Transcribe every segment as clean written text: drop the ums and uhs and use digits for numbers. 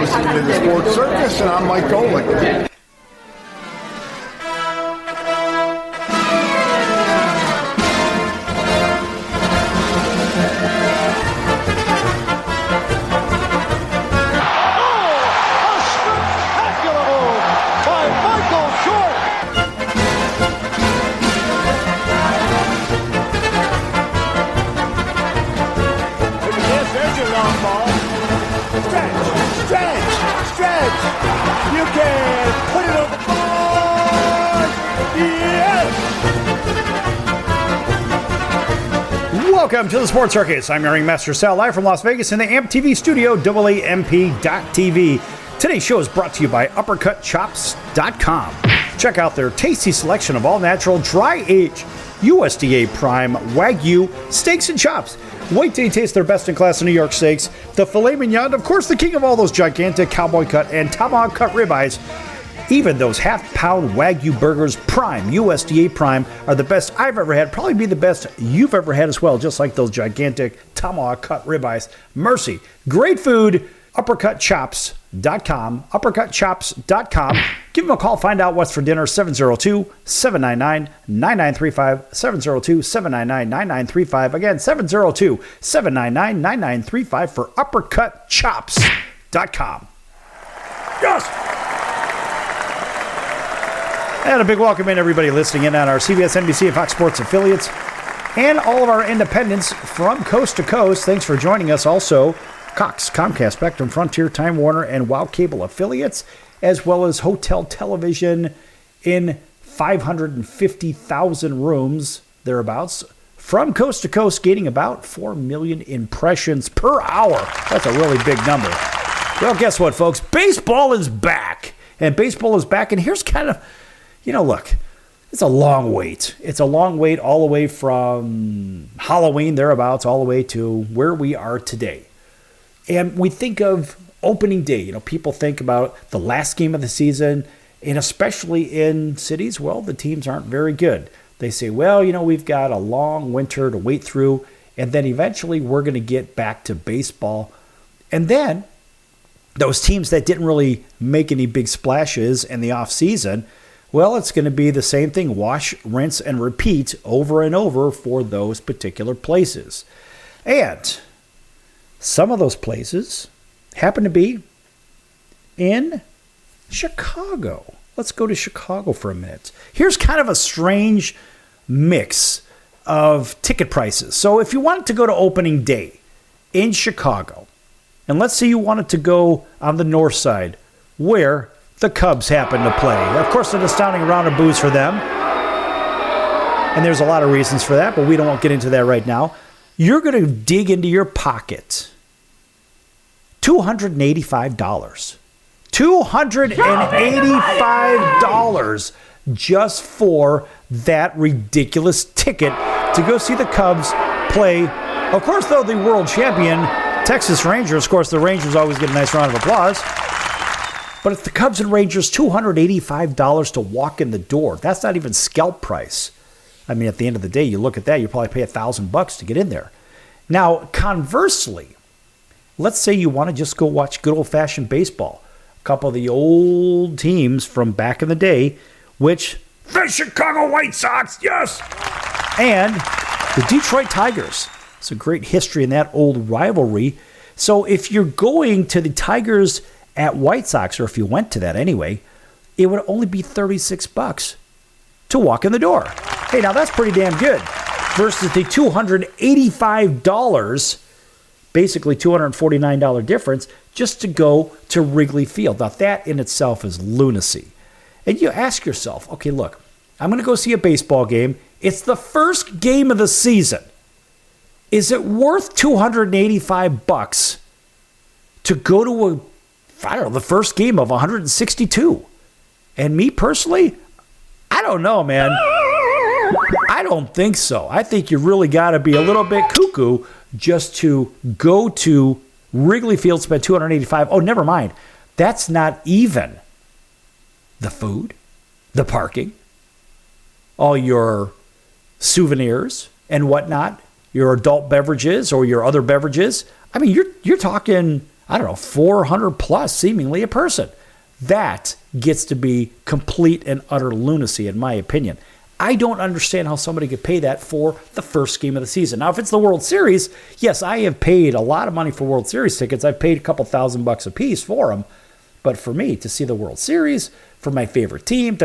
listening to the Sports Circus, and I'm Mike Golick. Welcome to the Sports Circus. I'm your Ringmaster Sal, live from Las Vegas in the AMP TV studio, AAMP.TV. Today's show is brought to you by UppercutChops.com. Check out their tasty selection of all-natural, dry-aged, USDA prime Wagyu steaks and chops. Wait till you taste their best-in-class New York steaks, the filet mignon, of course, the king of all those gigantic cowboy cut and tomahawk cut ribeyes. Even those half-pound Wagyu burgers, prime, USDA prime, are the best I've ever had. Probably be the best you've ever had as well, just like those gigantic tomahawk cut ribeyes. Mercy. Great food. UppercutChops.com. UppercutChops.com. Give them a call. Find out what's for dinner. 702-799-9935. 702-799-9935. Again, 702-799-9935 for UppercutChops.com. Yes! And a big welcome in everybody listening in on our CBS, NBC, and Fox Sports affiliates and all of our independents from coast to coast. Thanks for joining us. Also, Cox, Comcast, Spectrum, Frontier, Time Warner, and WOW Cable affiliates, as well as hotel television in 550,000 rooms, thereabouts, from coast to coast, gaining about 4 million impressions per hour. That's a really big number. Well, guess what, folks? Baseball is back. And baseball is back, and here's kind of... look, it's a long wait. It's a long wait all the way from Halloween, thereabouts, all the way to where we are today. And we think of opening day. People think about the last game of the season, and especially in cities, well, the teams aren't very good. They say, well, we've got a long winter to wait through, and then eventually we're going to get back to baseball. And then those teams that didn't really make any big splashes in the offseason, well, it's going to be the same thing. Wash, rinse, and repeat over and over for those particular places. And some of those places happen to be in Chicago. Let's go to Chicago for a minute. Here's kind of a strange mix of ticket prices. So if you wanted to go to opening day in Chicago, and let's say you wanted to go on the north side, where the Cubs happen to play. Of course, an astounding round of boos for them. And there's a lot of reasons for that, but we won't get into that right now. You're going to dig into your pocket $285. $285 just for that ridiculous ticket to go see the Cubs play. Of course, though, the world champion Texas Rangers. Of course, the Rangers always get a nice round of applause. But if the Cubs and Rangers, $285 to walk in the door, that's not even scalp price. I mean, at the end of the day, you look at that, you probably pay $1,000 to get in there. Now, conversely, let's say you want to just go watch good old-fashioned baseball. A couple of the old teams from back in the day, which the Chicago White Sox, yes, and the Detroit Tigers. It's a great history in that old rivalry. So if you're going to the Tigers at White Sox, or if you went to that anyway, it would only be $36 to walk in the door. Hey, now that's pretty damn good. Versus the $285, basically $249 difference, just to go to Wrigley Field. Now that in itself is lunacy. And you ask yourself, okay, look, I'm going to go see a baseball game. It's the first game of the season. Is it worth $285 to go to the first game of 162? And me personally, I don't know, man. I don't think so. I think you really got to be a little bit cuckoo just to go to Wrigley Field, spend $285. Oh, never mind. That's not even the food, the parking, all your souvenirs and whatnot, your adult beverages or your other beverages. I mean, you're talking I don't know, 400 plus seemingly a person. That gets to be complete and utter lunacy, in my opinion. I don't understand how somebody could pay that for the first game of the season. Now, if it's the World Series, yes, I have paid a lot of money for World Series tickets. I've paid a couple $1,000 a piece for them. But for me, to see the World Series, for my favorite team,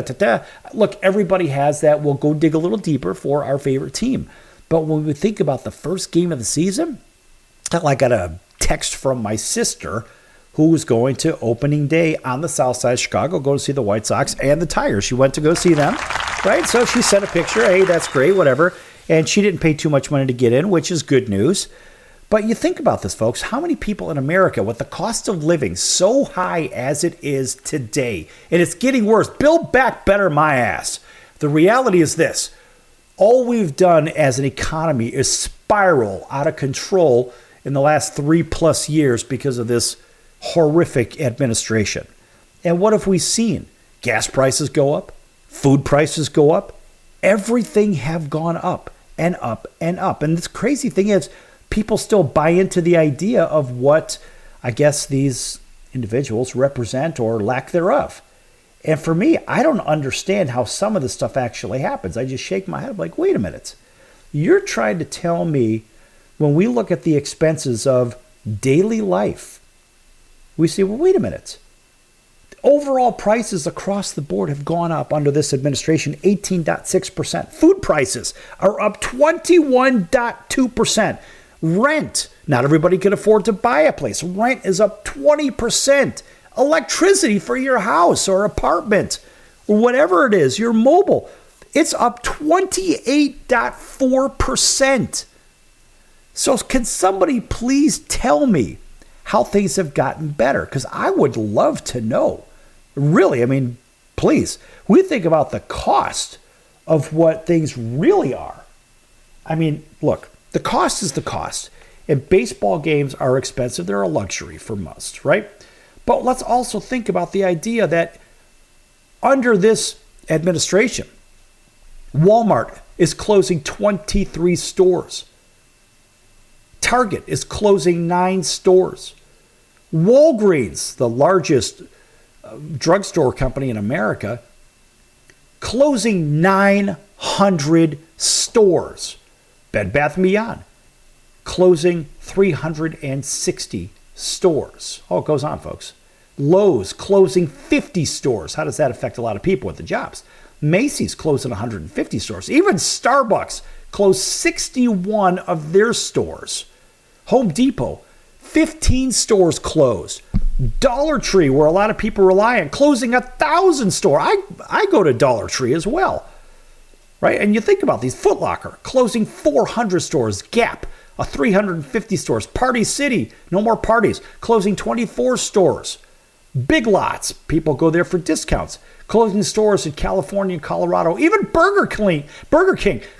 look, everybody has that. We'll go dig a little deeper for our favorite team. But when we think about the first game of the season, I got a text from my sister who was going to opening day on the south side of Chicago, go to see the White Sox and the Tigers. She went to go see them, right? So she sent a picture. Hey, that's great, whatever. And she didn't pay too much money to get in, which is good news. But you think about this, folks. How many people in America, with the cost of living so high as it is today, and it's getting worse, build back better my ass. The reality is this. All we've done as an economy is spiral out of control in the last 3+ years because of this horrific administration. And what have we seen? Gas prices go up, food prices go up, everything have gone up and up and up. And this crazy thing is, people still buy into the idea of what I guess these individuals represent or lack thereof. And for me, I don't understand how some of this stuff actually happens. I just shake my head like, wait a minute. You're trying to tell me when we look at the expenses of daily life, we say, well, wait a minute. Overall prices across the board have gone up under this administration 18.6%. Food prices are up 21.2%. Rent, not everybody can afford to buy a place. Rent is up 20%. Electricity for your house or apartment or whatever it is, your mobile, it's up 28.4%. So can somebody please tell me how things have gotten better? Because I would love to know. Really, I mean, please. We think about the cost of what things really are. I mean, look, the cost is the cost. And baseball games are expensive. They're a luxury for most, right? But let's also think about the idea that under this administration, Walmart is closing 23 stores. Target is closing 9 stores. Walgreens, the largest drugstore company in America, closing 900 stores. Bed Bath & Beyond, closing 360 stores. Oh, it goes on, folks. Lowe's closing 50 stores. How does that affect a lot of people with the jobs? Macy's closing 150 stores. Even Starbucks closed 61 of their stores. Home Depot, 15 stores closed. Dollar Tree, where a lot of people rely on, closing 1,000 stores. I go to Dollar Tree as well, right? And you think about these. Foot Locker closing 400 stores. Gap, 350 stores. Party City, no more parties, closing 24 stores. Big Lots, people go there for discounts, closing stores in California and Colorado. Even Burger King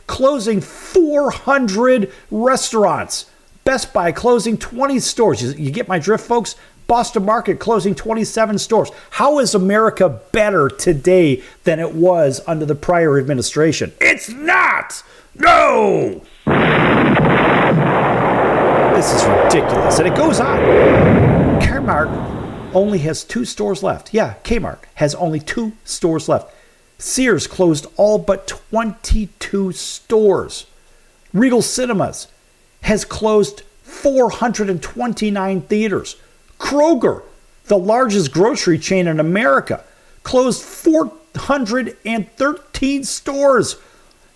closing 400 restaurants. Best Buy closing 20 stores. You get my drift, folks? Boston Market closing 27 stores. How is America better today than it was under the prior administration? It's not! No! This is ridiculous. And it goes on. Kmart only has 2 stores left. Yeah, Kmart has only 2 stores left. Sears closed all but 22 stores. Regal Cinemas has closed 429 theaters. Kroger, the largest grocery chain in America, closed 413 stores.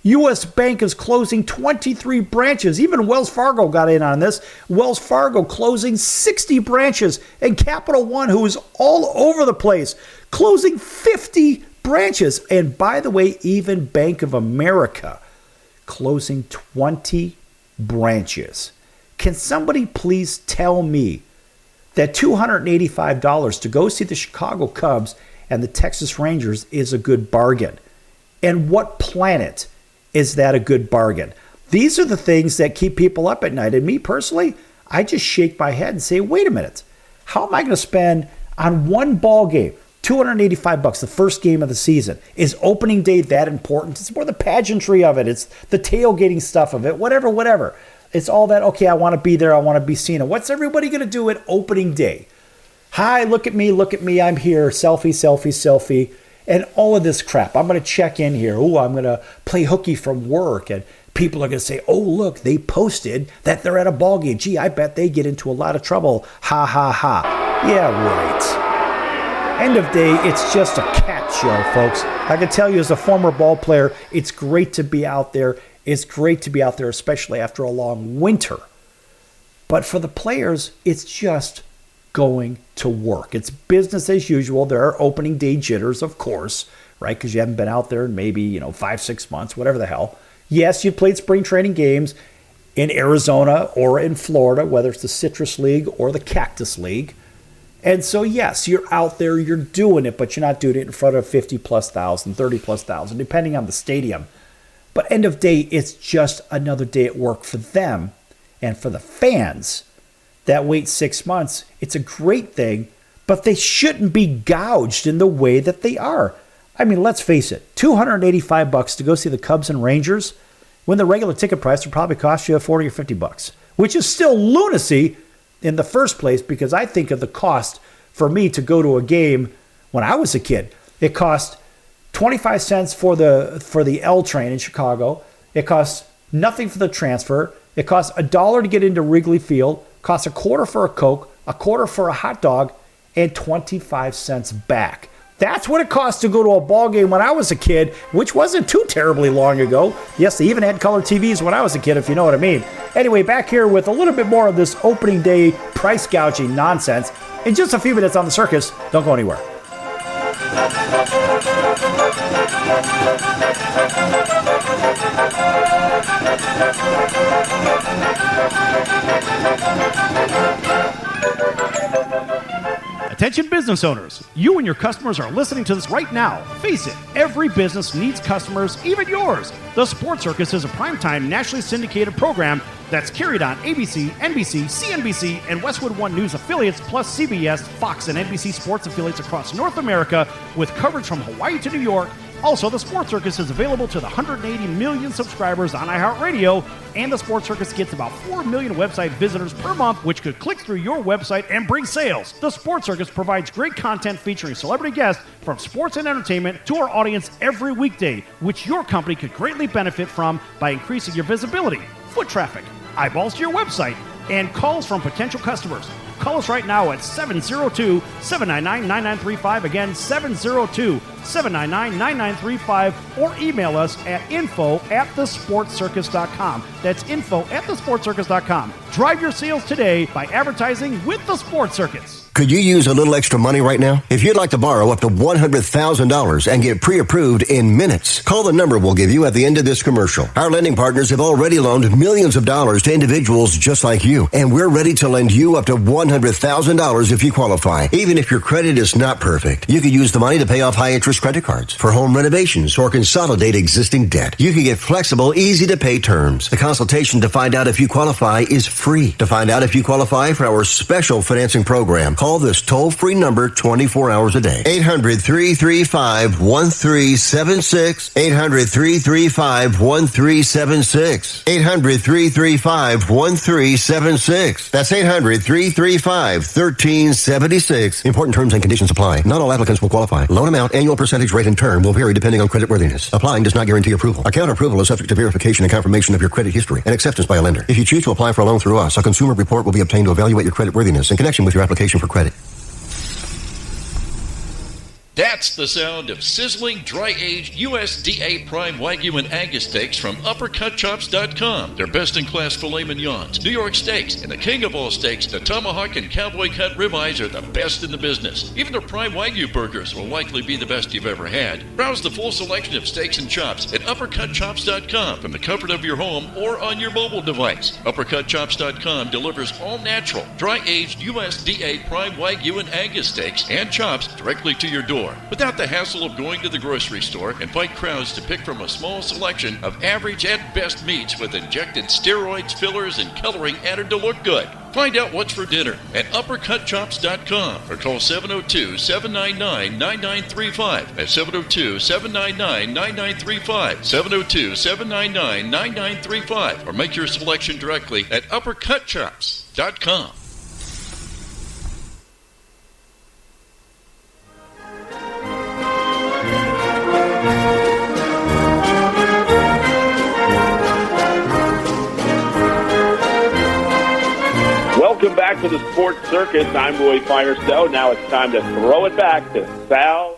U.S. Bank is closing 23 branches. Even Wells Fargo got in on this. Wells Fargo closing 60 branches. And Capital One, who is all over the place, closing 50 branches. And by the way, even Bank of America closing 20 branches. Can somebody please tell me that $285 to go see the Chicago Cubs and the Texas Rangers is a good bargain? And what planet is that a good bargain? These are the things that keep people up at night. And me personally, I just shake my head and say, wait a minute. How am I going to spend on one ball game $285, the first game of the season? Is opening day that important? It's more the pageantry of it. It's the tailgating stuff of it, whatever. It's all that, okay, I want to be there, I want to be seen. And what's everybody going to do at opening day? Hi, look at me, I'm here, selfie, and all of this crap. I'm going to check in here. Oh, I'm going to play hooky from work, and people are going to say, oh, look, they posted that they're at a ball game. Gee, I bet they get into a lot of trouble. Ha, ha, ha. Yeah, right. End of day, it's just a cat show, folks. I can tell you as a former ball player, it's great to be out there. It's great to be out there, especially after a long winter. But for the players, it's just going to work. It's business as usual. There are opening day jitters, of course, right? Because you haven't been out there in maybe, 5-6 months, whatever the hell. Yes, you've played spring training games in Arizona or in Florida, whether it's the Citrus League or the Cactus League. And so, yes, you're out there, you're doing it, but you're not doing it in front of 50+ thousand, 30+ thousand, depending on the stadium. But end of day, it's just another day at work for them. And for the fans that wait 6 months, it's a great thing, but they shouldn't be gouged in the way that they are. I mean, let's face it, $285 to go see the Cubs and Rangers, when the regular ticket price would probably cost you $40 or $50, which is still lunacy in the first place, because I think of the cost for me to go to a game when I was a kid. It cost 25 cents for the L train in Chicago. It cost nothing for the transfer. It cost $1 to get into Wrigley Field, cost $0.25 for a Coke, $0.25 for a hot dog, and 25 cents back. That's what it cost to go to a ball game when I was a kid, which wasn't too terribly long ago. Yes, they even had color TVs when I was a kid, if you know what I mean. Anyway, back here with a little bit more of this opening day price gouging nonsense in just a few minutes on the Circus. Don't go anywhere. Attention business owners, you and your customers are listening to this right now. Face it, every business needs customers, even yours. The Sports Circus is a primetime nationally syndicated program that's carried on ABC, NBC, CNBC, and Westwood One News affiliates, plus CBS, Fox, and NBC sports affiliates across North America, with coverage from Hawaii to New York. Also, the Sports Circus is available to the 180 million subscribers on iHeartRadio, and the Sports Circus gets about 4 million website visitors per month, which could click through your website and bring sales. The Sports Circus provides great content featuring celebrity guests from sports and entertainment to our audience every weekday, which your company could greatly benefit from by increasing your visibility, foot traffic, eyeballs to your website, and calls from potential customers. Call us right now at 702-799-9935. Again, 702-799-9935. Or email us at info@thesportscircus.com. That's info@thesportscircus.com. Drive your sales today by advertising with the Sports Circus. Could you use a little extra money right now? If you'd like to borrow up to $100,000 and get pre-approved in minutes, call the number we'll give you at the end of this commercial. Our lending partners have already loaned millions of dollars to individuals just like you, and we're ready to lend you up to $100,000 if you qualify. Even if your credit is not perfect, you could use the money to pay off high-interest credit cards, for home renovations, or consolidate existing debt. You can get flexible, easy-to-pay terms. The consultation to find out if you qualify is free. To find out if you qualify for our special financing program, call this toll-free number 24 hours a day. 800-335-1376. 800-335-1376. 800-335-1376. That's 800-335-1376. Important terms and conditions apply. Not all applicants will qualify. Loan amount, annual percentage rate, and term will vary depending on creditworthiness. Applying does not guarantee approval. Account approval is subject to verification and confirmation of your credit history and acceptance by a lender. If you choose to apply for a loan through us, a consumer report will be obtained to evaluate your creditworthiness in connection with your application for credit. That's the sound of sizzling, dry-aged USDA prime Wagyu and Angus steaks from UppercutChops.com. Their best-in-class filet mignons, New York steaks, and the king of all steaks, the tomahawk and cowboy cut ribeyes are the best in the business. Even their prime Wagyu burgers will likely be the best you've ever had. Browse the full selection of steaks and chops at UppercutChops.com from the comfort of your home or on your mobile device. UppercutChops.com delivers all-natural, dry-aged USDA prime Wagyu and Angus steaks and chops directly to your door. store without the hassle of going to the grocery store and fight crowds to pick from a small selection of average at best meats with injected steroids, fillers, and coloring added to look good. Find out what's for dinner at uppercutchops.com or call 702-799-9935. That's 702-799-9935. 702-799-9935. Or make your selection directly at uppercutchops.com. Welcome back to the Sports Circus. I'm Roy Firestone. Now it's time to throw it back to Sal.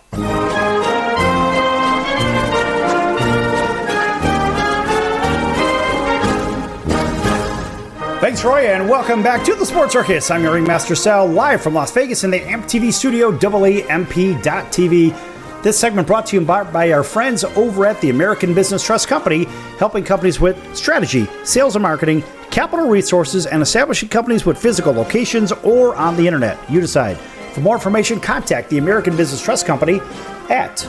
Thanks, Roy, and welcome back to the Sports Circus. I'm your Ringmaster Sal, live from Las Vegas in the AMP TV studio, AAMP.TV. This segment brought to you by our friends over at the American Business Trust Company, helping companies with strategy, sales and marketing, capital resources, and establishing companies with physical locations or on the internet. You decide. For more information, contact the American Business Trust Company at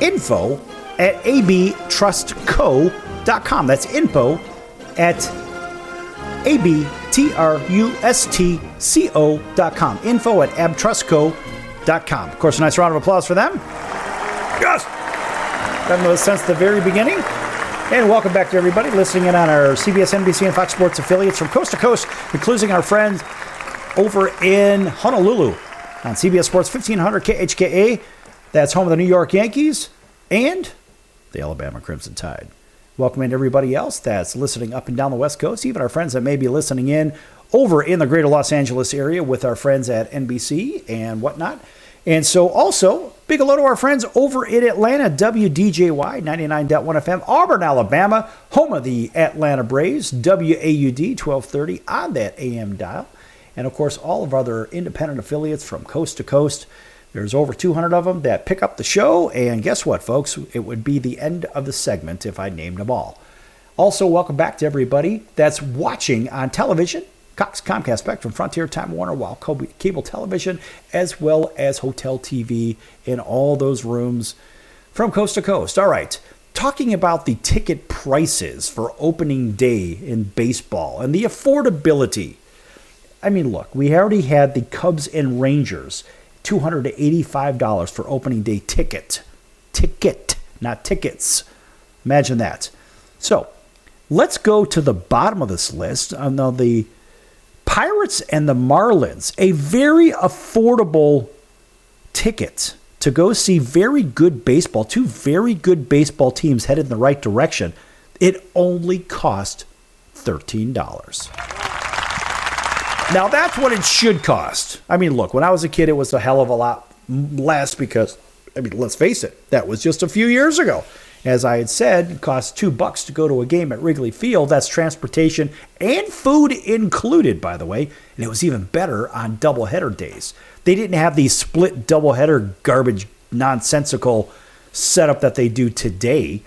info@abtrustco.com. That's info@abtrustco.com. info@abtrustco.com. Of course, a nice round of applause for them. Yes! That made sense at the very beginning. And welcome back to everybody listening in on our CBS, NBC, and Fox Sports affiliates from coast to coast, including our friends over in Honolulu on CBS Sports 1500 KHKA. That's home of the New York Yankees and the Alabama Crimson Tide. Welcome in everybody else that's listening up and down the West Coast, even our friends that may be listening in over in the greater Los Angeles area with our friends at NBC and whatnot. And so also, big hello to our friends over in Atlanta, WDJY 99.1 FM, Auburn, Alabama, home of the Atlanta Braves, WAUD 1230 on that AM dial. And of course, all of our other independent affiliates from coast to coast. There's over 200 of them that pick up the show. And guess what, folks? It would be the end of the segment if I named them all. Also, welcome back to everybody that's watching on television. Cox, Comcast, Spectrum, Frontier, Time Warner, Wild Cable Television, as well as Hotel TV in all those rooms from coast to coast. All right, talking about the ticket prices for opening day in baseball and the affordability. I mean, look, we already had the Cubs and Rangers, $285 for opening day ticket. Ticket, not tickets. Imagine that. So let's go to the bottom of this list. Now, the Pirates and the Marlins, a very affordable ticket to go see very good baseball, two very good baseball teams headed in the right direction. It only cost $13. Now, that's what it should cost. I mean, look, when I was a kid, it was a hell of a lot less because, I mean, let's face it, that was just a few years ago. As I had said, it costs $2 to go to a game at Wrigley Field. That's transportation and food included, by the way. And it was even better on doubleheader days. They didn't have the split doubleheader garbage, nonsensical setup that they do today,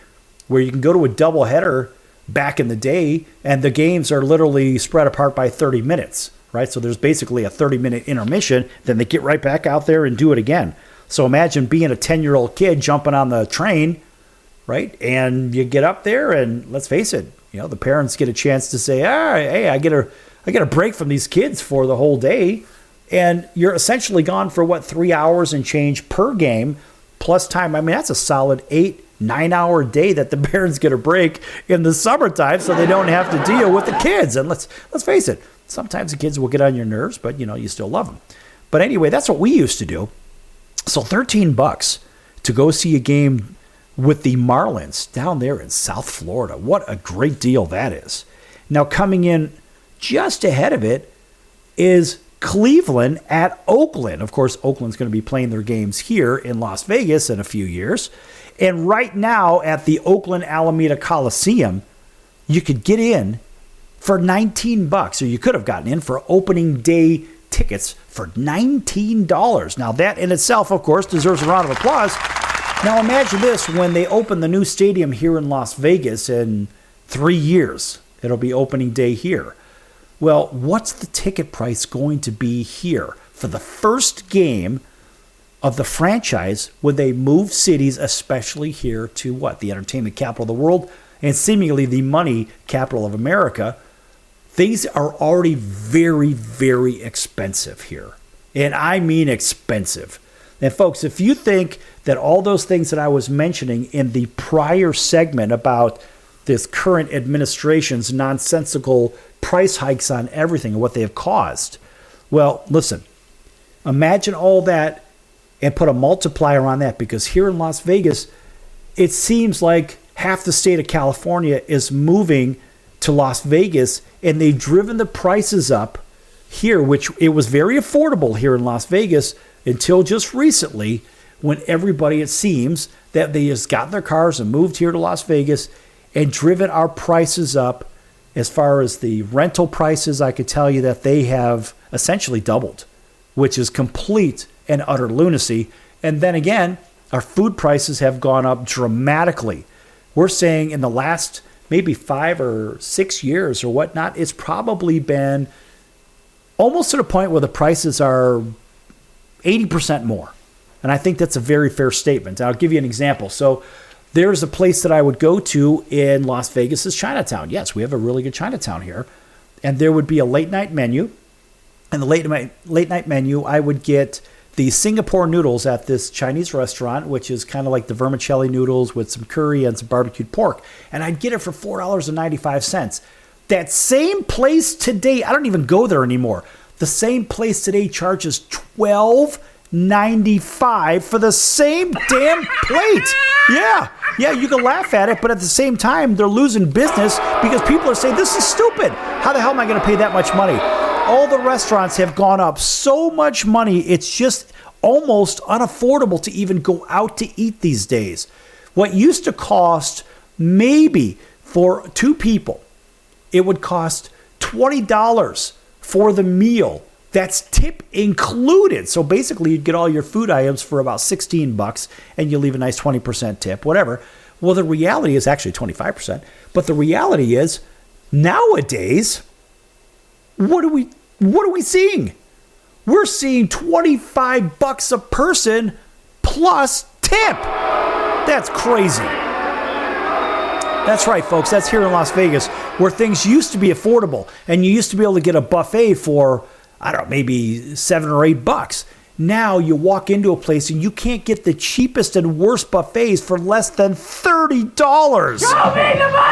where you can go to a doubleheader back in the day, and the games are literally spread apart by 30 minutes, right? So there's basically a 30-minute intermission. Then they get right back out there and do it again. So imagine being a 10-year-old kid jumping on the train, right? And you get up there, and let's face it, you know, the parents get a chance to say, "Ah, hey, I get a break from these kids for the whole day," and you're essentially gone for what, 3 hours and change per game plus time. I mean, that's a solid 8-9 hour day that the parents get a break in the summertime, so they don't have to deal with the kids. And let's face it, sometimes the kids will get on your nerves, but you know, you still love them. But anyway, that's what we used to do. So $13 to go see a game with the Marlins down there in South Florida. What a great deal that is. Now, coming in just ahead of it is Cleveland at Oakland. Of course, Oakland's going to be playing their games here in Las Vegas in a few years. And right now at the Oakland Alameda Coliseum, you could get in for $19, or you could have gotten in for opening day tickets for $19. Now, that in itself, of course, deserves a round of applause. Now imagine this, when they open the new stadium here in Las Vegas in 3 years. It'll be opening day here. Well, what's the ticket price going to be here for the first game of the franchise when they move cities, especially here to what? The entertainment capital of the world and seemingly the money capital of America. Things are already very, very expensive here. And I mean expensive. And folks, if you think that all those things that I was mentioning in the prior segment about this current administration's nonsensical price hikes on everything and what they have caused, well, listen, imagine all that and put a multiplier on that, because here in Las Vegas, it seems like half the state of California is moving to Las Vegas, and they've driven the prices up here, which it was very affordable here in Las Vegas until just recently, when everybody, it seems, that they just got in their cars and moved here to Las Vegas and driven our prices up. As far as the rental prices, I could tell you that they have essentially doubled, which is complete and utter lunacy. And then again, our food prices have gone up dramatically. We're saying in the last maybe 5 or 6 years or whatnot, it's probably been almost to the point where the prices are 80% more. And I think that's a very fair statement. I'll give you an example. So there's a place that I would go to in Las Vegas is Chinatown. Yes, we have a really good Chinatown here. And there would be a late night menu. And the late night menu, I would get the Singapore noodles at this Chinese restaurant, which is kind of like the vermicelli noodles with some curry and some barbecued pork. And I'd get it for $4.95. That same place today, I don't even go there anymore. The same place today charges $12.95 for the same damn plate. Yeah, you can laugh at it, but at the same time, they're losing business because people are saying, this is stupid. How the hell am I going to pay that much money? All the restaurants have gone up so much money, it's just almost unaffordable to even go out to eat these days. What used to cost maybe for 2 people, it would cost $20 for the meal. That's tip included. So basically, you'd get all your food items for about $16 and you leave a nice 20% tip, whatever. Well, the reality is actually 25%. But the reality is, nowadays, what are we seeing? We're seeing $25 a person plus tip. That's crazy. That's right, folks. That's here in Las Vegas, where things used to be affordable, and you used to be able to get a buffet for, I don't know, maybe $7 or $8. Now you walk into a place and you can't get the cheapest and worst buffets for less than $30.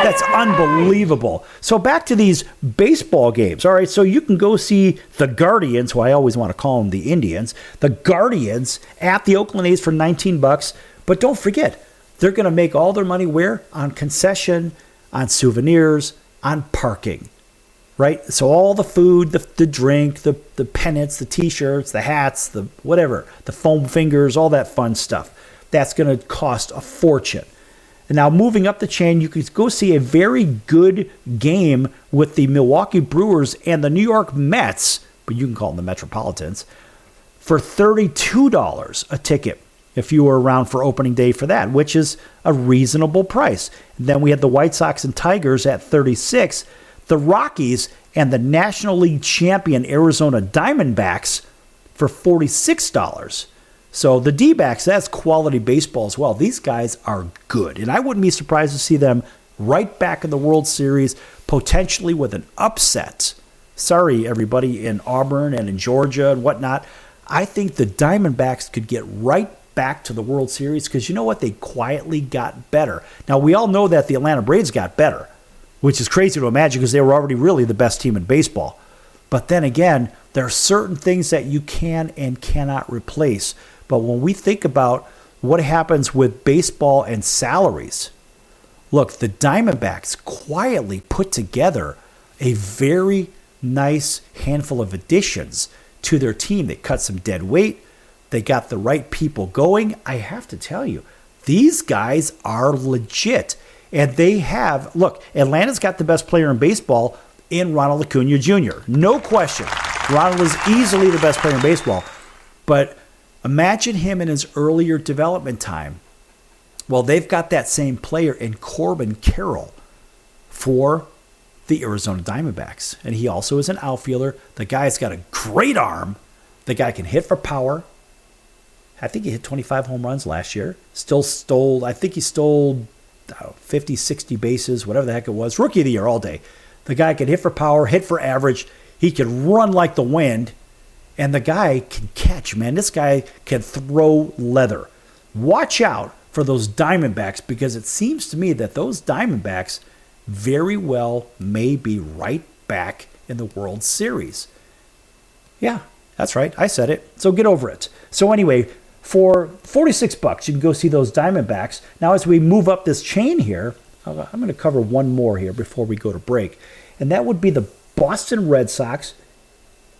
That's unbelievable. So back to these baseball games. All right, so you can go see the Guardians, who I always want to call them the Indians, the Guardians at the Oakland A's for $19. But don't forget, they're going to make all their money where? On concession, on souvenirs, on parking. Right? So all the food, the drink, the pennants, the T-shirts, the hats, the whatever, the foam fingers, all that fun stuff. That's going to cost a fortune. And now moving up the chain, you could go see a very good game with the Milwaukee Brewers and the New York Mets, but you can call them the Metropolitans, for $32 a ticket if you were around for opening day for that, which is a reasonable price. And then we had the White Sox and Tigers at $36. The Rockies and the National League champion Arizona Diamondbacks for $46. So the D-backs, that's quality baseball as well. These guys are good. And I wouldn't be surprised to see them right back in the World Series, potentially with an upset. Sorry, everybody in Auburn and in Georgia and whatnot. I think the Diamondbacks could get right back to the World Series because you know what? They quietly got better. Now, we all know that the Atlanta Braves got better, which is crazy to imagine because they were already really the best team in baseball. But then again, there are certain things that you can and cannot replace. But when we think about what happens with baseball and salaries, look, the Diamondbacks quietly put together a very nice handful of additions to their team. They cut some dead weight. They got the right people going. I have to tell you, these guys are legit. And they have, look, Atlanta's got the best player in baseball in Ronald Acuna Jr. No question. Ronald is easily the best player in baseball. But imagine him in his earlier development time. Well, they've got that same player in Corbin Carroll for the Arizona Diamondbacks. And he also is an outfielder. The guy's got a great arm. The guy can hit for power. I think he hit 25 home runs last year. Still stole, I think he stole 50, 60 bases, whatever the heck it was. Rookie of the year all day. The guy can hit for power, hit for average. He can run like the wind. And the guy can catch, man. This guy can throw leather. Watch out for those Diamondbacks, because it seems to me that those Diamondbacks very well may be right back in the World Series. Yeah, that's right. I said it. So get over it. So anyway, for $46, you can go see those Diamondbacks. Now, as we move up this chain here, I'm going to cover one more here before we go to break. And that would be the Boston Red Sox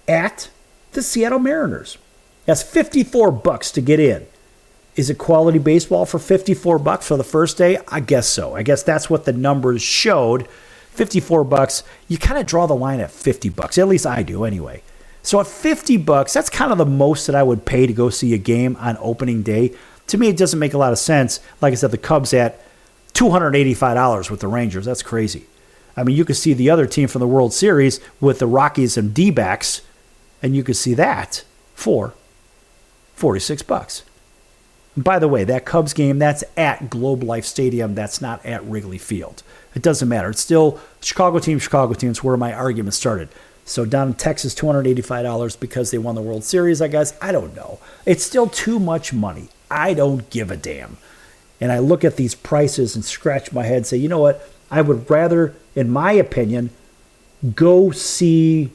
at the Seattle Mariners. That's $54 to get in. Is it quality baseball for $54 for the first day? I guess so. I guess that's what the numbers showed. $54. You kind of draw the line at $50. At least I do anyway. So at $50, that's kind of the most that I would pay to go see a game on opening day. To me, it doesn't make a lot of sense. Like I said, the Cubs at $285 with the Rangers. That's crazy. I mean, you could see the other team from the World Series with the Rockies and D-backs, and you could see that for $46. And by the way, that Cubs game, that's at Globe Life Stadium. That's not at Wrigley Field. It doesn't matter. It's still Chicago team. It's where my argument started. So down in Texas, $285 because they won the World Series, I guess. I don't know. It's still too much money. I don't give a damn. And I look at these prices and scratch my head and say, you know what? I would rather, in my opinion, go see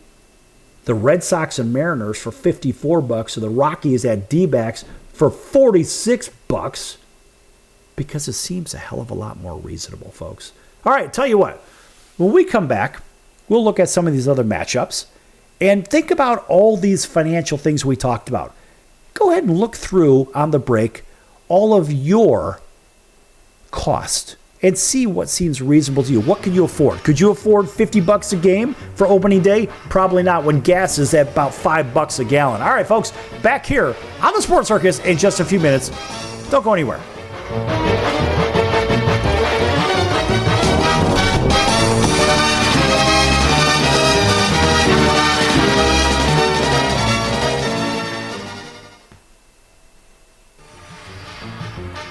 the Red Sox and Mariners for $54 or the Rockies at D-backs for $46 because it seems a hell of a lot more reasonable, folks. All right, tell you what. When we come back, we'll look at some of these other matchups and think about all these financial things we talked about. Go ahead and look through on the break all of your cost and see what seems reasonable to you. What can you afford? Could you afford $50 a game for opening day? Probably not when gas is at about $5 a gallon. All right, folks, back here on the Sports Circus in just a few minutes. Don't go anywhere.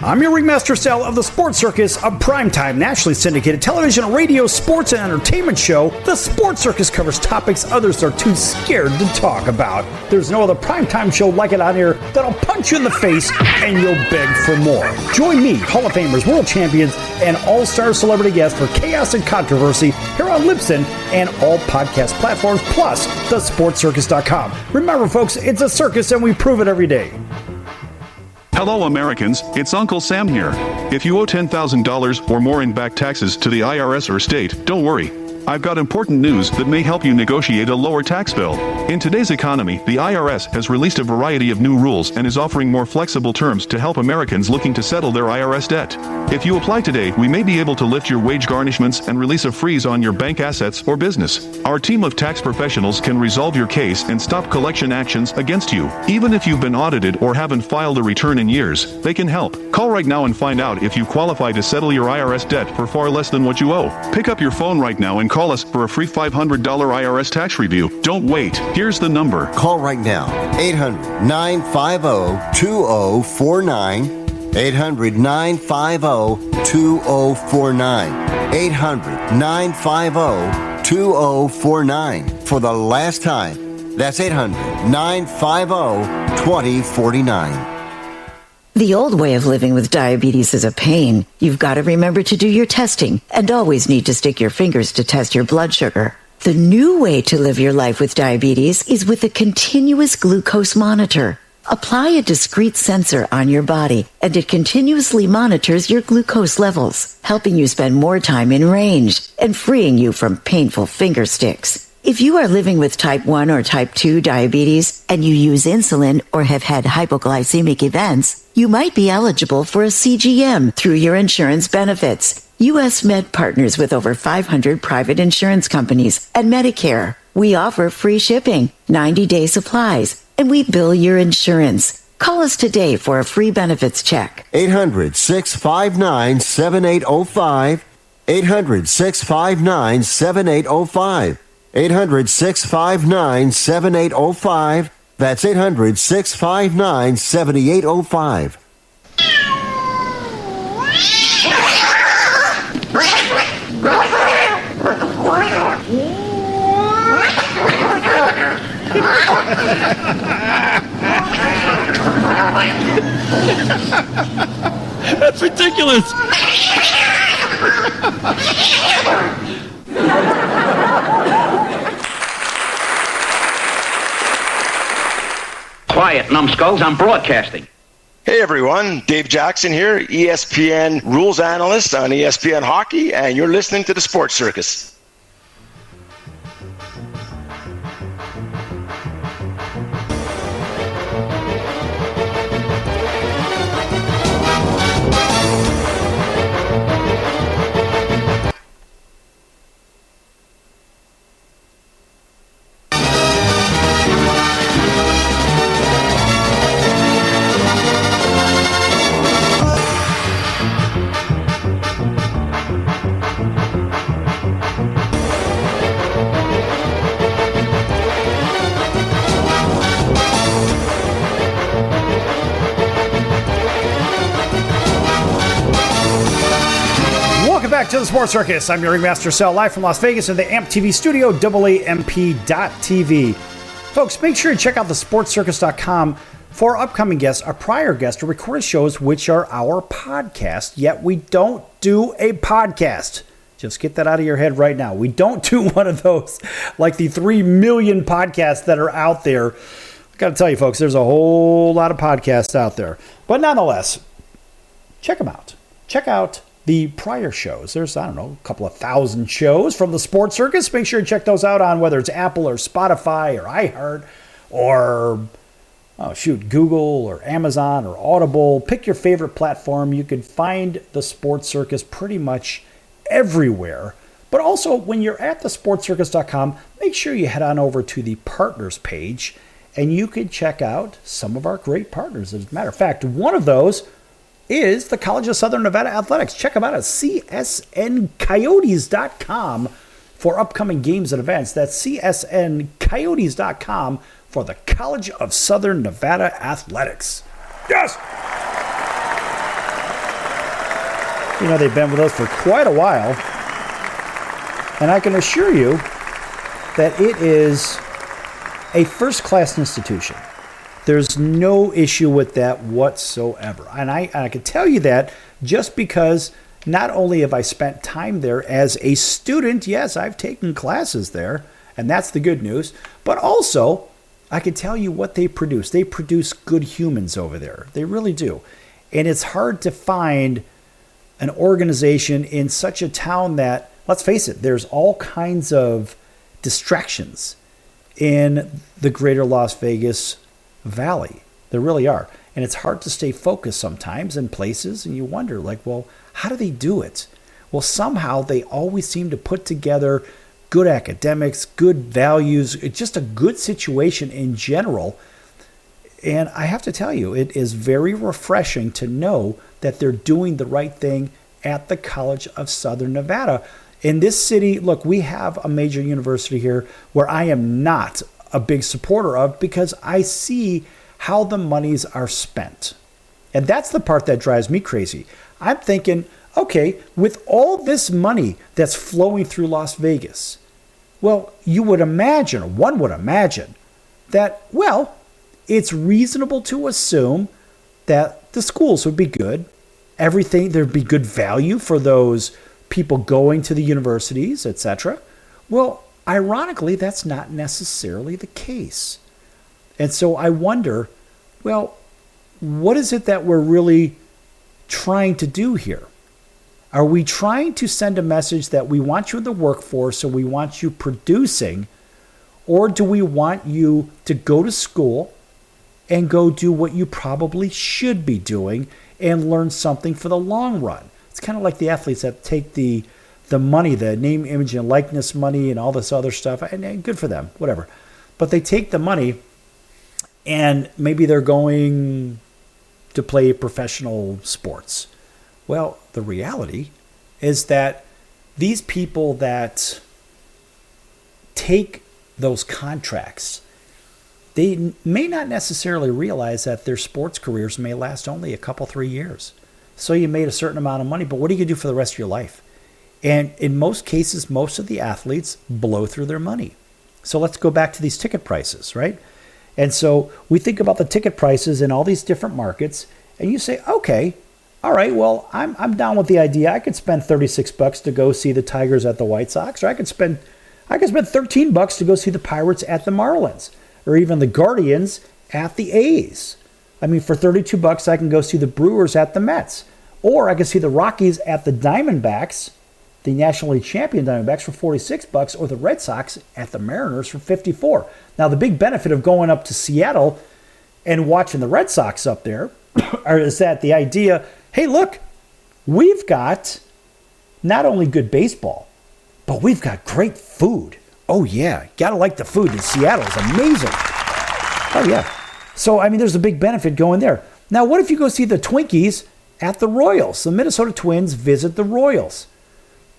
I'm your Ringmaster Sal of the Sports Circus, a primetime, nationally syndicated television, radio, sports, and entertainment show. The Sports Circus covers topics others are too scared to talk about. There's no other primetime show like it on here that'll punch you in the face and you'll beg for more. Join me, Hall of Famers, world champions, and all-star celebrity guests for chaos and controversy here on Libsyn and all podcast platforms, plus thesportscircus.com. Remember, folks, it's a circus and we prove it every day. Hello Americans, it's Uncle Sam here. If you owe $10,000 or more in back taxes to the IRS or state, don't worry. I've got important news that may help you negotiate a lower tax bill. In today's economy, the IRS has released a variety of new rules and is offering more flexible terms to help Americans looking to settle their IRS debt. If you apply today, we may be able to lift your wage garnishments and release a freeze on your bank assets or business. Our team of tax professionals can resolve your case and stop collection actions against you. Even if you've been audited or haven't filed a return in years, they can help. Call right now and find out if you qualify to settle your IRS debt for far less than what you owe. Pick up your phone right now and call us for a free $500 IRS tax review. Don't wait. Here's the number. Call right now. 800-950-2049. 800-950-2049. 800-950-2049. For the last time. That's 800-950-2049. The old way of living with diabetes is a pain. You've got to remember to do your testing and always need to stick your fingers to test your blood sugar. The new way to live your life with diabetes is with a continuous glucose monitor. Apply a discrete sensor on your body, and it continuously monitors your glucose levels, helping you spend more time in range and freeing you from painful finger sticks. If you are living with type 1 or type 2 diabetes and you use insulin or have had hypoglycemic events, you might be eligible for a CGM through your insurance benefits. U.S. Med partners with over 500 private insurance companies and Medicare. We offer free shipping, 90-day supplies, and we bill your insurance. Call us today for a free benefits check. 800-659-7805. 800-659-7805. 800-659-7805. That's 800-659-7805. That's ridiculous. Quiet, numbskulls, I'm broadcasting. Hey everyone, Dave Jackson here, ESPN rules analyst on ESPN Hockey, and you're listening to the Sports Circus. Back to the Sports Circus. I'm your Ringmaster Sal, live from Las Vegas in the AMP TV studio, AAMP.TV. Folks, make sure you check out the sportscircus.com for upcoming guests, our prior guests, or recorded shows, which are our podcast. Yet we don't do a podcast. Just get that out of your head right now. We don't do one of those like the 3 million podcasts that are out there. I got to tell you, folks, there's a whole lot of podcasts out there. But nonetheless, check them out. Check out the prior shows. There's, a couple of thousand shows from the Sports Circus. Make sure you check those out on whether it's Apple or Spotify or iHeart or, Google or Amazon or Audible. Pick your favorite platform. You can find the Sports Circus pretty much everywhere. But also, when you're at the sportscircus.com, make sure you head on over to the partners page and you can check out some of our great partners. As a matter of fact, one of those is the College of Southern Nevada Athletics. Check them out at csncoyotes.com for upcoming games and events. That's csncoyotes.com for the College of Southern Nevada Athletics. Yes! They've been with us for quite a while, and I can assure you that it is a first-class institution. There's no issue with that whatsoever. And I can tell you that just because not only have I spent time there as a student, yes, I've taken classes there, and that's the good news, but also I can tell you what they produce. They produce good humans over there. They really do. And it's hard to find an organization in such a town that, let's face it, there's all kinds of distractions in the greater Las Vegas Valley. There really are. And it's hard to stay focused sometimes in places, and you wonder, how do they do it? Well, somehow they always seem to put together good academics, good values, just a good situation in general. And I have to tell you, it is very refreshing to know that they're doing the right thing at the College of Southern Nevada. In this city, look, we have a major university here where I am not a big supporter of because I see how the monies are spent. And that's the part that drives me crazy. I'm thinking, okay, with all this money that's flowing through Las Vegas, well, one would imagine that, it's reasonable to assume that the schools would be good. There'd be good value for those people going to the universities, etc. Well, ironically, that's not necessarily the case. And so I wonder, what is it that we're really trying to do here? Are we trying to send a message that we want you in the workforce, so we want you producing, or do we want you to go to school and go do what you probably should be doing and learn something for the long run? It's kind of like the athletes that take the money, the name, image, and likeness money and all this other stuff, and good for them, whatever. But they take the money and maybe they're going to play professional sports. Well, the reality is that these people that take those contracts they may not necessarily realize that their sports careers may last only a couple, 3 years. So you made a certain amount of money, but what are you going to do for the rest of your life? And in most cases, most of the athletes blow through their money. So let's go back to these ticket prices, right? And so we think about the ticket prices in all these different markets, and you say, okay, all right, well, I'm down with the idea. I could spend $36 to go see the Tigers at the White Sox, or I could spend $13 to go see the Pirates at the Marlins, or even the Guardians at the A's. I mean, for $32, I can go see the Brewers at the Mets, or I can see the Rockies at the Diamondbacks, the National League champion Diamondbacks, for $46, or the Red Sox at the Mariners for $54. Now, the big benefit of going up to Seattle and watching the Red Sox up there is that the idea, hey, look, we've got not only good baseball, but we've got great food. Oh, yeah, gotta like the food in Seattle. It's amazing. Oh, yeah. So, I mean, there's a big benefit going there. Now, what if you go see the Twinkies at the Royals? The Minnesota Twins visit the Royals.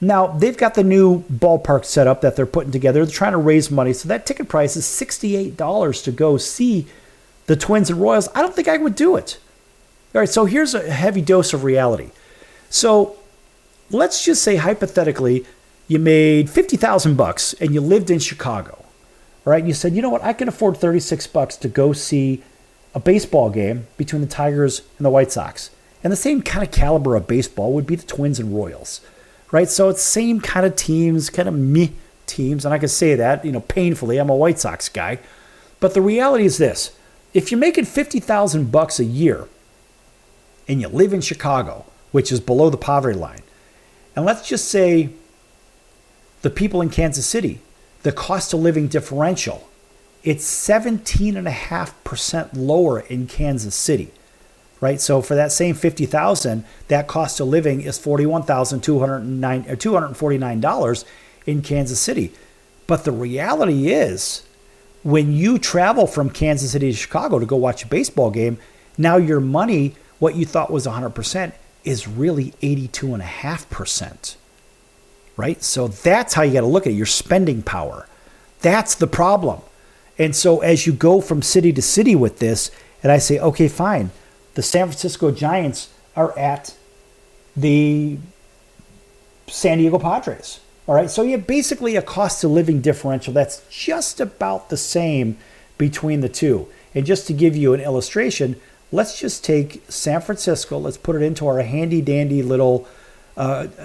Now, they've got the new ballpark set up that they're putting together. They're trying to raise money. So that ticket price is $68 to go see the Twins and Royals. I don't think I would do it. All right, so here's a heavy dose of reality. So let's just say, hypothetically, you made $50,000 and you lived in Chicago. All right, and you said, you know what, I can afford $36 to go see a baseball game between the Tigers and the White Sox. And the same kind of caliber of baseball would be the Twins and Royals. Right, so it's same kind of teams, kind of meh teams, and I can say that, painfully. I'm a White Sox guy, but the reality is this: if you're making $50,000 a year, and you live in Chicago, which is below the poverty line, and let's just say the people in Kansas City, the cost of living differential, it's 17.5% lower in Kansas City. Right, so for that same $50,000, that cost of living is $249 in Kansas City. But the reality is, when you travel from Kansas City to Chicago to go watch a baseball game, now your money, what you thought was 100%, is really 82.5%. Right, so that's how you got to look at it. Your spending power. That's the problem. And so as you go from city to city with this, and I say, okay, fine. The San Francisco Giants are at the San Diego Padres. All right, so you have basically a cost of living differential that's just about the same between the two. And just to give you an illustration, let's just take San Francisco, let's put it into our handy dandy little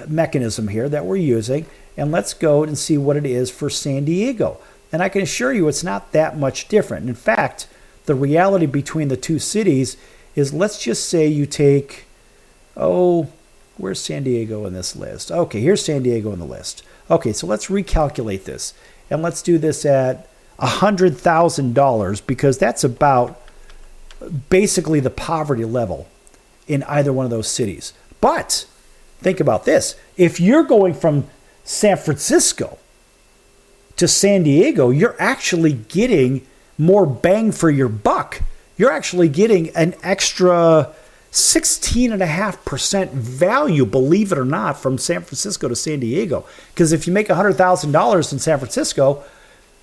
mechanism here that we're using, and let's go and see what it is for San Diego. And I can assure you it's not that much different. In fact, the reality between the two cities is, let's just say you take, where's San Diego in this list? Okay, here's San Diego in the list. Okay, so let's recalculate this. And let's do this at $100,000, because that's about basically the poverty level in either one of those cities. But think about this. If you're going from San Francisco to San Diego, you're actually getting more bang for your buck. You're actually getting an extra 16.5% value, believe it or not, from San Francisco to San Diego. Because if you make $100,000 in San Francisco,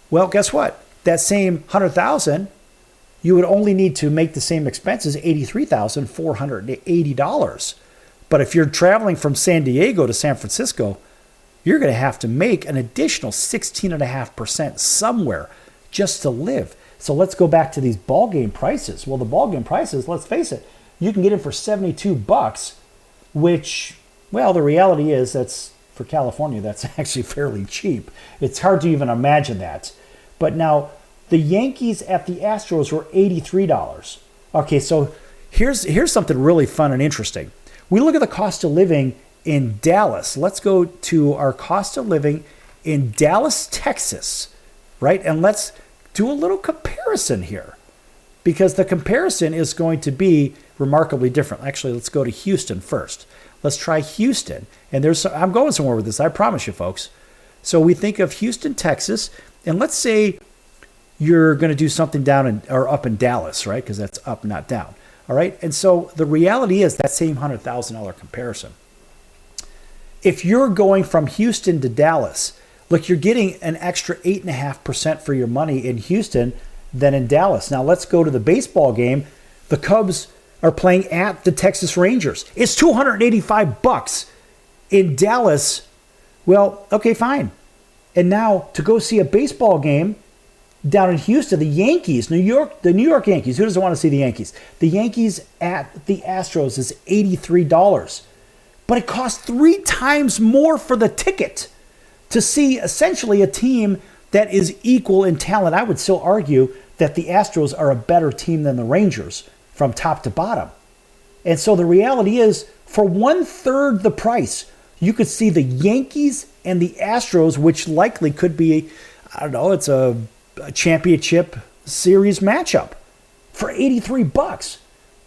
well, guess what? That same $100,000, you would only need to make the same expenses, $83,480. But if you're traveling from San Diego to San Francisco, you're going to have to make an additional 16.5% somewhere just to live. So let's go back to these ball game prices. Well, the ball game prices, let's face it, you can get it for $72, which, well, the reality is that's, for California, that's actually fairly cheap. It's hard to even imagine that. But now, the Yankees at the Astros were $83. Okay, so here's something really fun and interesting. We look at the cost of living in Dallas. Let's go to our cost of living in Dallas, Texas, right? And let's do a little comparison here, because the comparison is going to be remarkably different. Actually, let's go to Houston first. Let's try Houston. And I'm going somewhere with this, I promise you, folks. So we think of Houston, Texas, and let's say you're going to do something down or up in Dallas, right? Because that's up, not down. All right. And so the reality is that same $100,000 comparison. If you're going from Houston to Dallas, look, you're getting an extra 8.5% for your money in Houston than in Dallas. Now let's go to the baseball game. The Cubs are playing at the Texas Rangers. It's $285 in Dallas. Well, okay, fine. And now to go see a baseball game down in Houston, the Yankees, the New York Yankees. Who doesn't want to see the Yankees? The Yankees at the Astros is $83. But it costs 3 times more for the ticket to see essentially a team that is equal in talent. I would still argue that the Astros are a better team than the Rangers from top to bottom. And so the reality is, for 1/3 the price, you could see the Yankees and the Astros, which likely could be, I don't know, it's a championship series matchup for $83.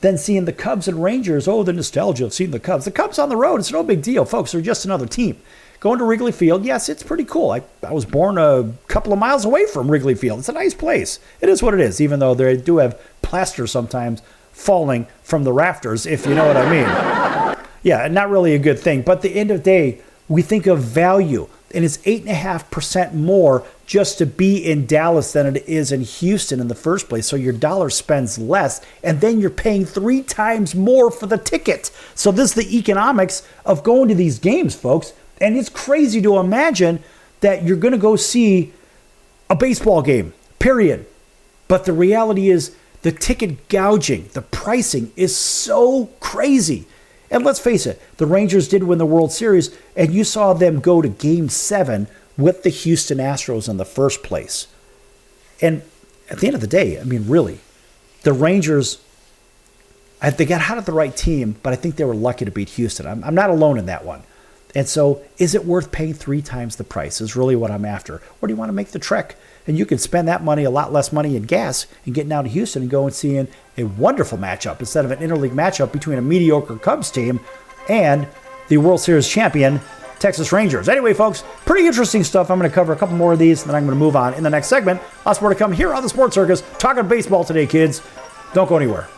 Then seeing the Cubs and Rangers, the nostalgia of seeing the Cubs. The Cubs on the road, it's no big deal, folks. They're just another team. Going to Wrigley Field, yes, it's pretty cool. I was born a couple of miles away from Wrigley Field. It's a nice place. It is what it is, even though they do have plaster sometimes falling from the rafters, if you know what I mean. Yeah, not really a good thing. But at the end of the day, we think of value, and it's 8.5% more just to be in Dallas than it is in Houston in the first place. So your dollar spends less, and then you're paying 3 times more for the ticket. So this is the economics of going to these games, folks. And it's crazy to imagine that you're going to go see a baseball game, period. But the reality is the ticket gouging, the pricing is so crazy. And let's face it, the Rangers did win the World Series, and you saw them go to Game 7 with the Houston Astros in the first place. And at the end of the day, I mean, really, the Rangers, they got out of the right team, but I think they were lucky to beat Houston. I'm not alone in that one. And so is it worth paying 3 times the price is really what I'm after. Or do you want to make the trek? And you can spend that money, a lot less money in gas, and getting down to Houston and go and seeing a wonderful matchup instead of an interleague matchup between a mediocre Cubs team and the World Series champion Texas Rangers. Anyway, folks, pretty interesting stuff. I'm going to cover a couple more of these, and then I'm going to move on in the next segment. Lots more to come here on the Sports Circus. Talking baseball today, kids. Don't go anywhere.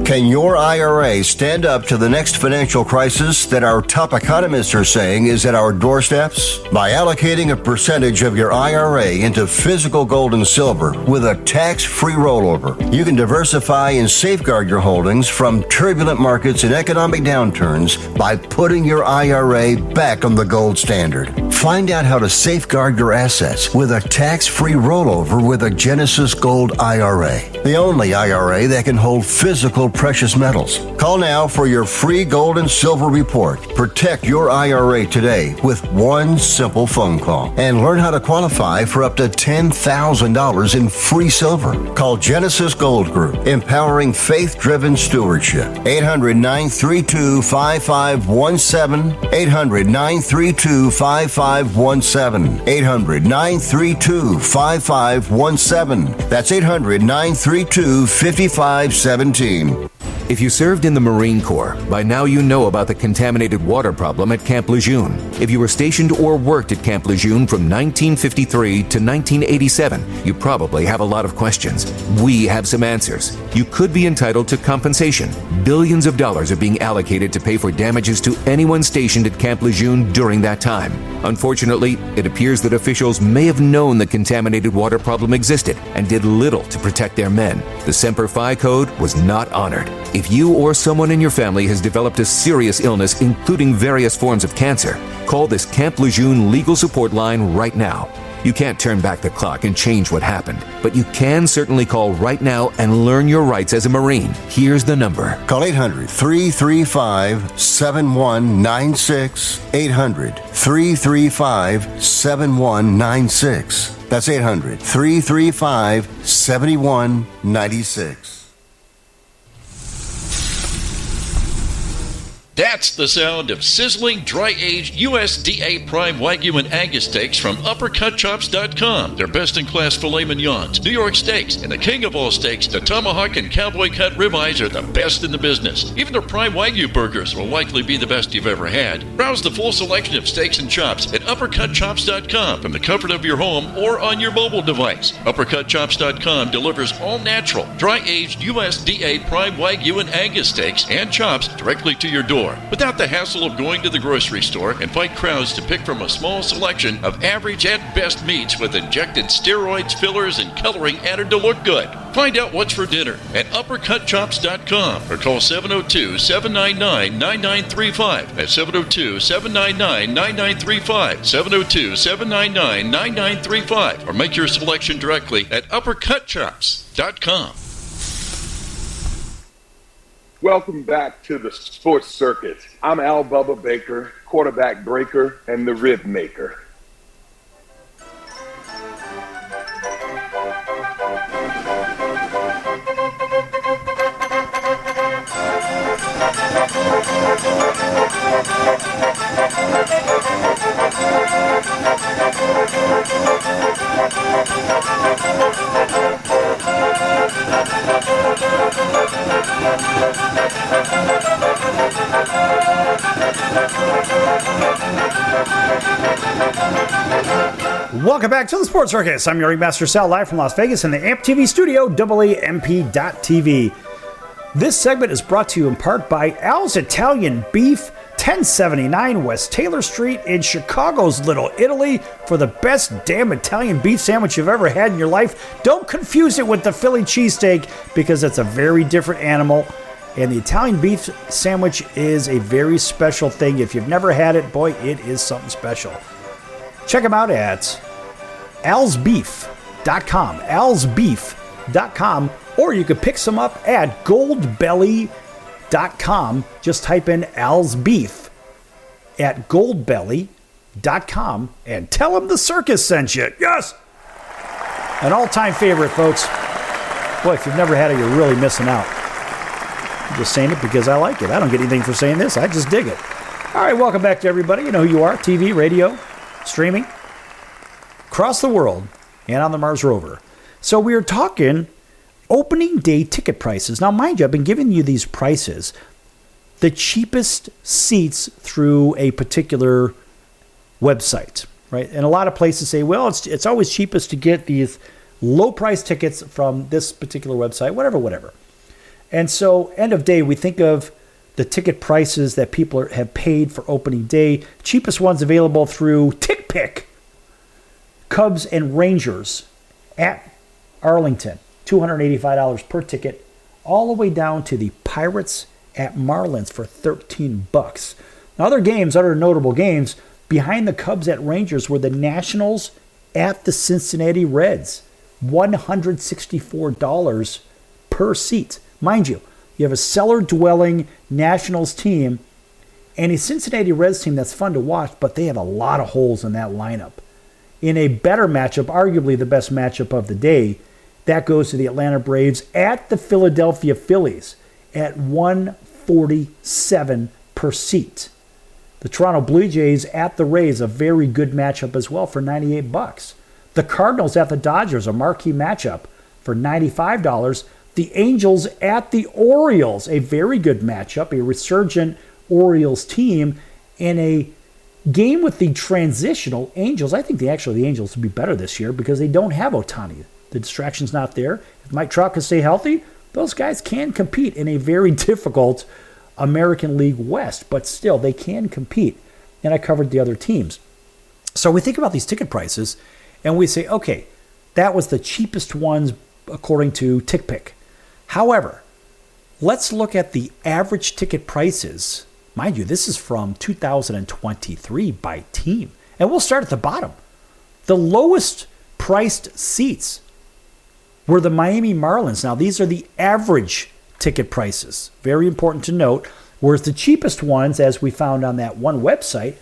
Can your IRA stand up to the next financial crisis that our top economists are saying is at our doorsteps? By allocating a percentage of your IRA into physical gold and silver with a tax-free rollover, you can diversify and safeguard your holdings from turbulent markets and economic downturns by putting your IRA back on the gold standard. Find out how to safeguard your assets with a tax-free rollover with a Genesis Gold IRA, the only IRA that can hold physical precious metals. Call now for your free gold and silver report. Protect your IRA today with one simple phone call and learn how to qualify for up to $10,000 in free silver. Call Genesis Gold Group, empowering faith-driven stewardship. 800-932-5517. 800-932-5517. 800-932-5517. That's 800-932-5517. If you served in the Marine Corps, by now you know about the contaminated water problem at Camp Lejeune. If you were stationed or worked at Camp Lejeune from 1953 to 1987, you probably have a lot of questions. We have some answers. You could be entitled to compensation. Billions of dollars are being allocated to pay for damages to anyone stationed at Camp Lejeune during that time. Unfortunately, it appears that officials may have known the contaminated water problem existed and did little to protect their men. The Semper Fi Code was not honored. If you or someone in your family has developed a serious illness, including various forms of cancer, call this Camp Lejeune legal support line right now. You can't turn back the clock and change what happened, but you can certainly call right now and learn your rights as a Marine. Here's the number. Call 800-335-7196. 800-335-7196. That's 800-335-7196. That's the sound of sizzling, dry-aged USDA Prime Wagyu and Angus steaks from UpperCutChops.com. Their best-in-class filet mignons, New York steaks, and the king of all steaks, the tomahawk and cowboy cut ribeyes are the best in the business. Even their Prime Wagyu burgers will likely be the best you've ever had. Browse the full selection of steaks and chops at UpperCutChops.com from the comfort of your home or on your mobile device. UpperCutChops.com delivers all-natural, dry-aged USDA Prime Wagyu and Angus steaks and chops directly to your door, without the hassle of going to the grocery store and fight crowds to pick from a small selection of average at best meats with injected steroids, fillers, and coloring added to look good. Find out what's for dinner at UpperCutChops.com or call 702-799-9935. That's 702-799-9935. 702-799-9935. Or make your selection directly at UpperCutChops.com. Welcome back to the Sports Circus. I'm Al Bubba Baker, quarterback breaker and the rib maker. Welcome back to the Sports Circus. I'm your Ringmaster Sal, live from Las Vegas in the AMP TV studio, AAMP.TV. This segment is brought to you in part by Al's Italian Beef, 1079 West Taylor Street in Chicago's Little Italy for the best damn Italian beef sandwich you've ever had in your life. Don't confuse it with the Philly cheesesteak because it's a very different animal. And the Italian beef sandwich is a very special thing. If you've never had it, boy, it is something special. Check them out at alsbeef.com, alsbeef.com, or you could pick some up at goldbelly.com. Just type in Al's Beef at goldbelly.com and tell them the circus sent you. Yes! An all-time favorite, folks. Boy, if you've never had it, you're really missing out. I'm just saying it because I like it. I don't get anything for saying this. I just dig it. All right, welcome back to everybody. You know who you are. TV, radio, streaming, across the world, and on the Mars rover. So we are talking opening day ticket prices. Now, mind you, I've been giving you these prices. The cheapest seats through a particular website, right? And a lot of places say, well, it's always cheapest to get these low-price tickets from this particular website, whatever. And so, end of day, we think of the ticket prices that people have paid for opening day. Cheapest ones available through TickPick. Cubs and Rangers at Arlington, $285 per ticket, all the way down to the Pirates at Marlins for $13. Now, other notable games behind the Cubs at Rangers were the Nationals at the Cincinnati Reds, $164 per seat. Mind you, you have a cellar-dwelling Nationals team and a Cincinnati Reds team that's fun to watch, but they have a lot of holes in that lineup. In a better matchup, arguably the best matchup of the day, that goes to the Atlanta Braves at the Philadelphia Phillies at $147 per seat. The Toronto Blue Jays at the Rays, a very good matchup as well for $98. The Cardinals at the Dodgers, a marquee matchup for $95. The Angels at the Orioles, a very good matchup, a resurgent Orioles team, and a game with the transitional Angels. I think the Angels will be better this year because they don't have Ohtani. The distraction's not there. If Mike Trout can stay healthy, those guys can compete in a very difficult American League West, but still, they can compete. And I covered the other teams. So we think about these ticket prices, and we say, okay, that was the cheapest ones according to TickPick. However, let's look at the average ticket prices. Mind you, this is from 2023 by team. And we'll start at the bottom. The lowest priced seats were the Miami Marlins. Now, these are the average ticket prices. Very important to note. Whereas the cheapest ones, as we found on that one website,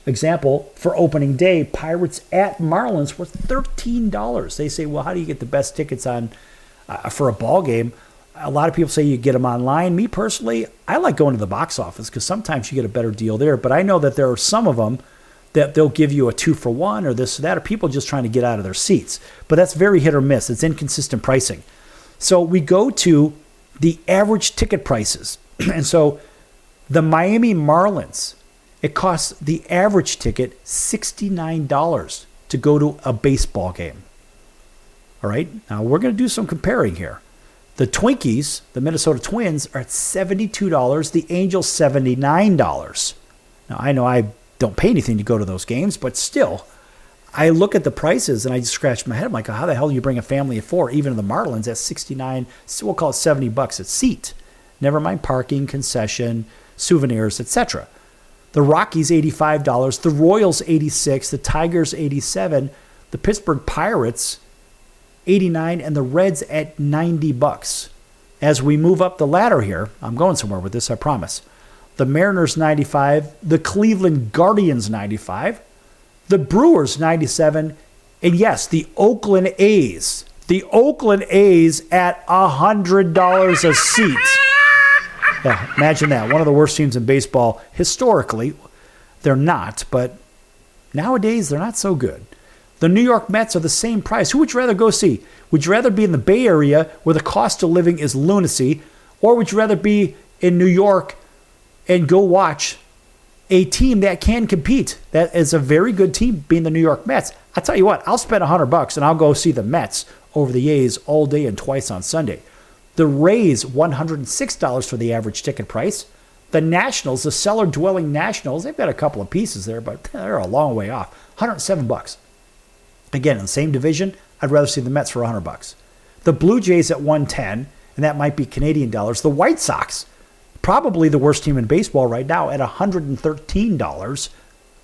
example, for opening day, Pirates at Marlins were $13. They say, well, how do you get the best tickets on for a ball game? A lot of people say you get them online. Me personally, I like going to the box office because sometimes you get a better deal there. But I know that there are some of them that they'll give you a 2-for-1 or this or that, or people just trying to get out of their seats. But that's very hit or miss. It's inconsistent pricing. So we go to the average ticket prices. And so the Miami Marlins, it costs the average ticket $69 to go to a baseball game. All right, now we're going to do some comparing here. The Twinkies, the Minnesota Twins, are at $72. The Angels, $79. Now, I know I don't pay anything to go to those games, but still, I look at the prices and I just scratch my head. I'm like, how the hell do you bring a family of 4, even to the Marlins, at $69, we'll call it $70 a seat. Never mind parking, concession, souvenirs, etc. The Rockies, $85. The Royals, $86. The Tigers, $87. The Pittsburgh Pirates, $89, and the Reds at $90. As we move up the ladder here, I'm going somewhere with this, I promise. The Mariners, $95. The Cleveland Guardians, $95. The Brewers, $97. And yes, the Oakland A's. The Oakland A's at $100 a seat. Yeah, imagine that. One of the worst teams in baseball historically. They're not, but nowadays they're not so good. The New York Mets are the same price. Who would you rather go see? Would you rather be in the Bay Area where the cost of living is lunacy, or would you rather be in New York and go watch a team that can compete? That is a very good team, being the New York Mets. I'll tell you what, I'll spend $100 and I'll go see the Mets over the A's all day and twice on Sunday. The Rays, $106 for the average ticket price. The Nationals, the cellar-dwelling Nationals, they've got a couple of pieces there, but they're a long way off. $107. Again, in the same division, I'd rather see the Mets for $100. The Blue Jays at $110, and that might be Canadian dollars. The White Sox, probably the worst team in baseball right now, at $113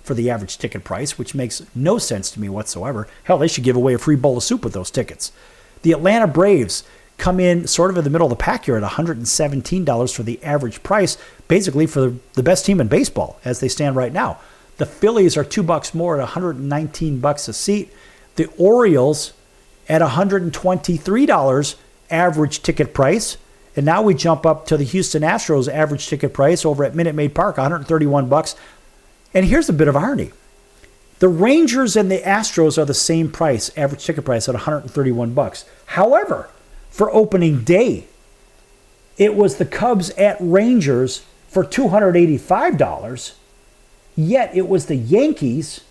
for the average ticket price, which makes no sense to me whatsoever. Hell, they should give away a free bowl of soup with those tickets. The Atlanta Braves come in sort of in the middle of the pack here at $117 for the average price, basically for the best team in baseball as they stand right now. The Phillies are $2 more at $119 a seat. The Orioles at $123 average ticket price. And now we jump up to the Houston Astros average ticket price over at Minute Maid Park, $131. And here's a bit of irony. The Rangers and the Astros are the same price, average ticket price at $131. However, for opening day, it was the Cubs at Rangers for $285, yet it was the Yankees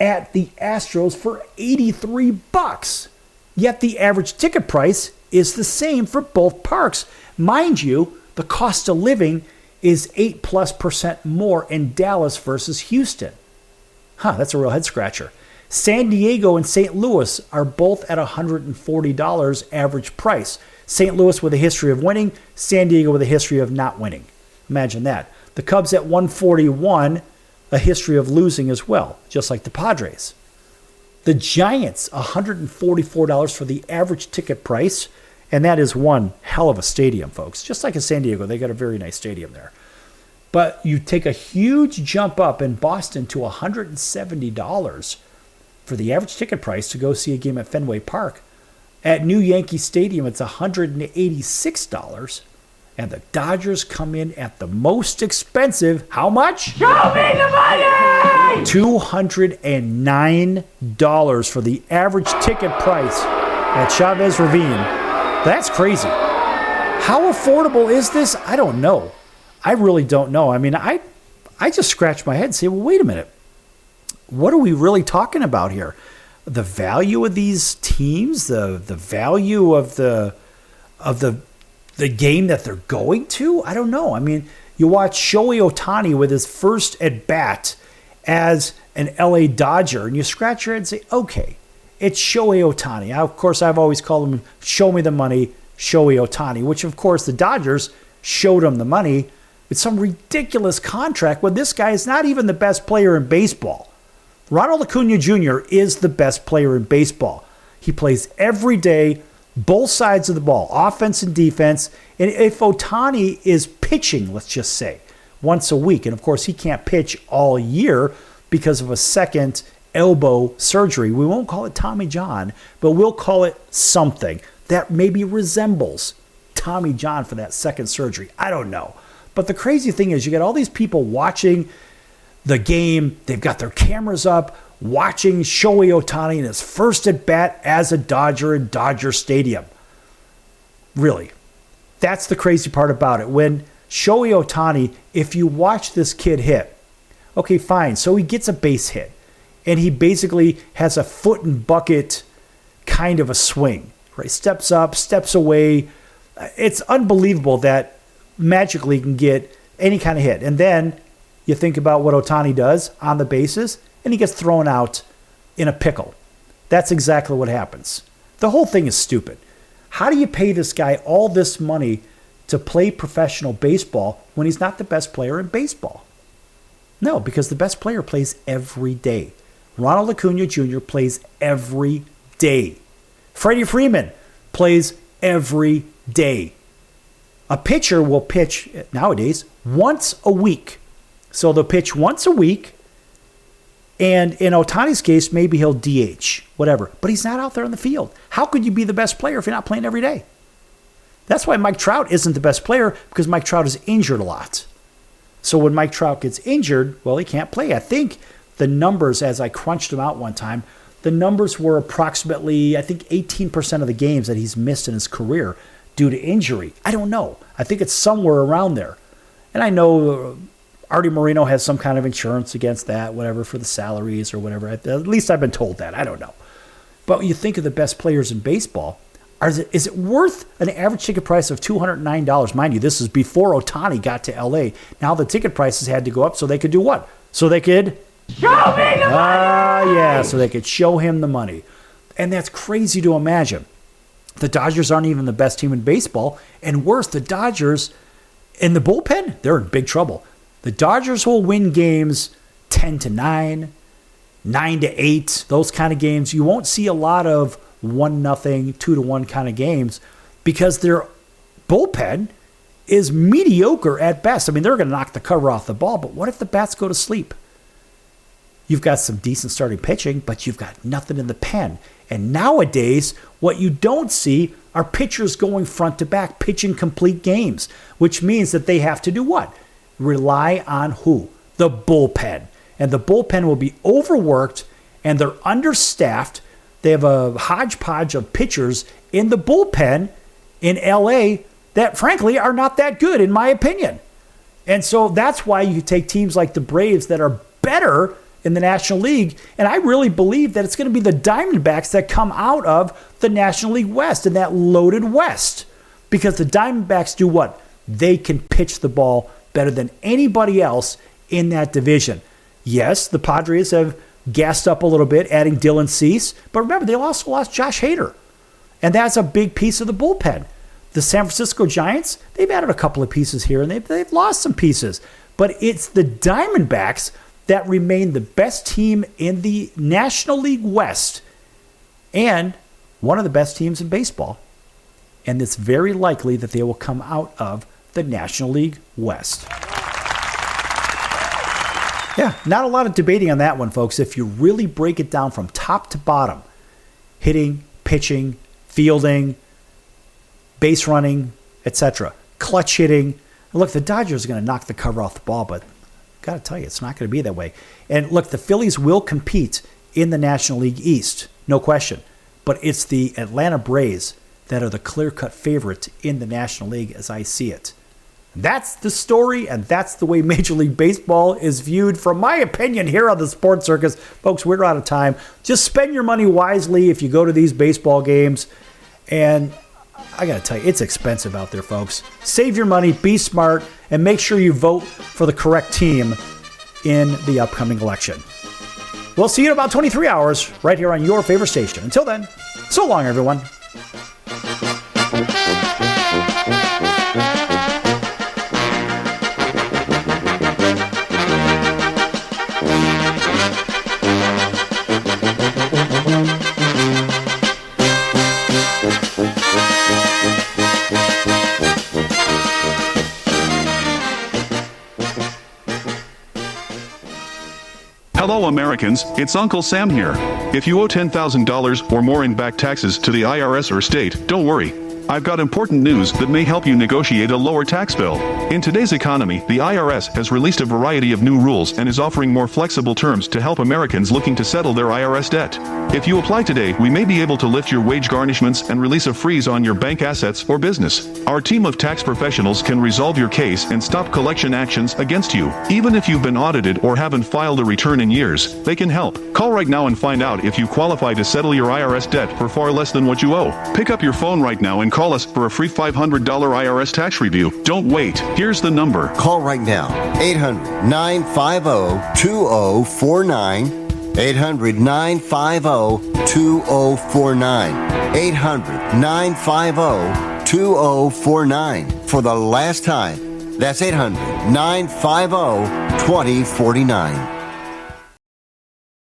at the Astros for $83. Yet the average ticket price is the same for both parks. Mind you, the cost of living is 8+% more in Dallas versus Houston. That's a real head scratcher. San Diego and St. Louis are both at $140 average price. St. Louis with a history of winning, San Diego with a history of not winning. Imagine that. The Cubs at $141, a history of losing as well, just like the Padres. The Giants, $144 for the average ticket price, and that is one hell of a stadium, folks. Just like in San Diego, they got a very nice stadium there. But you take a huge jump up in Boston to $170 for the average ticket price to go see a game at Fenway Park. At New Yankee Stadium, it's $186. And the Dodgers come in at the most expensive. How much? Show me the money! $209 for the average ticket price at Chavez Ravine. That's crazy. How affordable is this? I don't know. I really don't know. I mean, I just scratch my head and say, well, wait a minute. What are we really talking about here? The value of these teams, the value of the game that they're going to? I don't know. I mean, you watch Shohei Ohtani with his first at bat as an LA Dodger, and you scratch your head and say, okay, it's Shohei Ohtani. Of course, I've always called him Show Me the Money, Shohei Ohtani, which, of course, the Dodgers showed him the money with some ridiculous contract when this guy is not even the best player in baseball. Ronald Acuna Jr. is the best player in baseball. He plays every day, both sides of the ball, offense and defense. And if Ohtani is pitching, let's just say, once a week, and of course he can't pitch all year because of a second elbow surgery, we won't call it Tommy John, but we'll call it something that maybe resembles Tommy John for that second surgery. I don't know. But the crazy thing is you got all these people watching the game. They've got their cameras up, watching Shohei Ohtani in his first at-bat as a Dodger in Dodger Stadium. Really. That's the crazy part about it. When Shohei Ohtani, if you watch this kid hit, okay, fine. So he gets a base hit, and he basically has a foot and bucket kind of a swing. Right? Steps up, steps away. It's unbelievable that magically he can get any kind of hit. And then you think about what Ohtani does on the bases, and he gets thrown out in a pickle. That's exactly what happens. The whole thing is stupid. How do you pay this guy all this money to play professional baseball when he's not the best player in baseball? No, because the best player plays every day. Ronald Acuna Jr. plays every day. Freddie Freeman plays every day. A pitcher will pitch nowadays once a week. So they'll pitch once a week, and in Ohtani's case, maybe he'll DH, whatever. But he's not out there in the field. How could you be the best player if you're not playing every day? That's why Mike Trout isn't the best player, because Mike Trout is injured a lot. So when Mike Trout gets injured, well, he can't play. I think the numbers, as I crunched them out one time, the numbers were approximately, I think, 18% of the games that he's missed in his career due to injury. I don't know. I think it's somewhere around there. And I know Artie Moreno has some kind of insurance against that, whatever, for the salaries or whatever. At least I've been told that. I don't know. But when you think of the best players in baseball, is it worth an average ticket price of $209? Mind you, this is before Ohtani got to L.A. Now the ticket prices had to go up so they could do what? So they could show me the money! Yeah, so they could show him the money. And that's crazy to imagine. The Dodgers aren't even the best team in baseball. And worse, the Dodgers in the bullpen, they're in big trouble. The Dodgers will win games 10-9, 9-8, those kind of games. You won't see a lot of 1-0, 2-1 kind of games because their bullpen is mediocre at best. I mean, they're going to knock the cover off the ball, but what if the bats go to sleep? You've got some decent starting pitching, but you've got nothing in the pen. And nowadays, what you don't see are pitchers going front to back, pitching complete games, which means that they have to do what? Rely on who? The bullpen. And the bullpen will be overworked, and they're understaffed. They have a hodgepodge of pitchers in the bullpen in LA that, frankly, are not that good, in my opinion. And so that's why you take teams like the Braves that are better in the National League. And I really believe that it's going to be the Diamondbacks that come out of the National League West and that loaded West. Because the Diamondbacks do what? They can pitch the ball better than anybody else in that division. Yes, the Padres have gassed up a little bit, adding Dylan Cease. But remember, they also lost Josh Hader. And that's a big piece of the bullpen. The San Francisco Giants, they've added a couple of pieces here, and they've lost some pieces. But it's the Diamondbacks that remain the best team in the National League West and one of the best teams in baseball. And it's very likely that they will come out of the National League West. Yeah, not a lot of debating on that one, folks. If you really break it down from top to bottom, hitting, pitching, fielding, base running, etc., clutch hitting. Look, the Dodgers are going to knock the cover off the ball, but got to tell you, it's not going to be that way. And look, the Phillies will compete in the National League East, no question. But it's the Atlanta Braves that are the clear-cut favorite in the National League as I see it. That's the story, and that's the way Major League Baseball is viewed, from my opinion, here on the Sports Circus. Folks, we're out of time. Just spend your money wisely if you go to these baseball games. And I got to tell you, it's expensive out there, folks. Save your money, be smart, and make sure you vote for the correct team in the upcoming election. We'll see you in about 23 hours right here on your favorite station. Until then, so long, everyone. Hello Americans, it's Uncle Sam here. If you owe $10,000 or more in back taxes to the IRS or state, don't worry. I've got important news that may help you negotiate a lower tax bill. In today's economy, the IRS has released a variety of new rules and is offering more flexible terms to help Americans looking to settle their IRS debt. If you apply today, we may be able to lift your wage garnishments and release a freeze on your bank assets or business. Our team of tax professionals can resolve your case and stop collection actions against you. Even if you've been audited or haven't filed a return in years, they can help. Call right now and find out if you qualify to settle your IRS debt for far less than what you owe. Pick up your phone right now and call us for a free $500 IRS tax review. Don't wait. Here's the number. Call right now. 800-950-2049. 800-950-2049. 800-950-2049. For the last time, that's 800-950-2049.